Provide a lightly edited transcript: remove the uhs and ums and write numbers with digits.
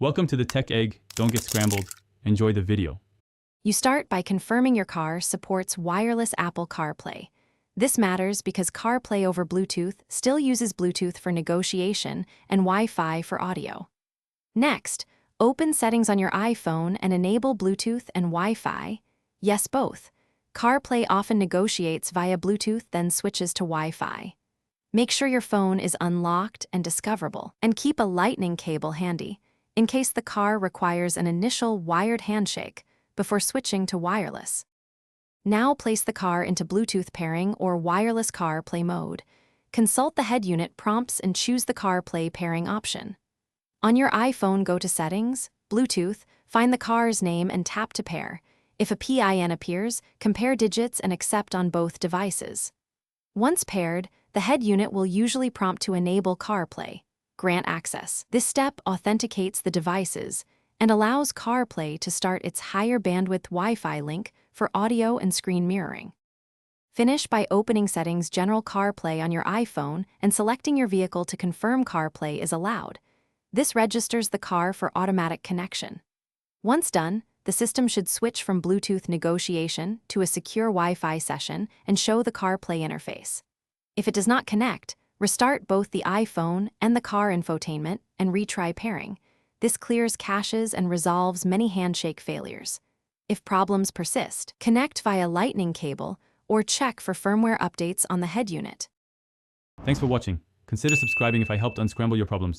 Welcome to the Tech Egg. Don't get scrambled. Enjoy the video. You start by confirming your car supports wireless Apple CarPlay. This matters because CarPlay over Bluetooth still uses Bluetooth for negotiation and Wi-Fi for audio. Next, open Settings on your iPhone and enable Bluetooth and Wi-Fi. Yes, both. CarPlay often negotiates via Bluetooth, then switches to Wi-Fi. Make sure your phone is unlocked and discoverable, and keep a lightning cable handy, in case the car requires an initial wired handshake before switching to wireless. Now place the car into Bluetooth pairing or wireless CarPlay mode. Consult the head unit prompts and choose the CarPlay pairing option. On your iPhone, go to Settings, Bluetooth, find the car's name and tap to pair. If a PIN appears, compare digits and accept on both devices. Once paired, the head unit will usually prompt to enable CarPlay. Grant access. This step authenticates the devices and allows CarPlay to start its higher bandwidth Wi-Fi link for audio and screen mirroring. Finish by opening Settings General CarPlay on your iPhone and selecting your vehicle to confirm CarPlay is allowed. This registers the car for automatic connection. Once done, the system should switch from Bluetooth negotiation to a secure Wi-Fi session and show the CarPlay interface. If it does not connect, restart both the iPhone and the car infotainment and retry pairing. This clears caches and resolves many handshake failures. If problems persist, connect via lightning cable or check for firmware updates on the head unit. Thanks for watching. Consider subscribing if I helped unscramble your problems.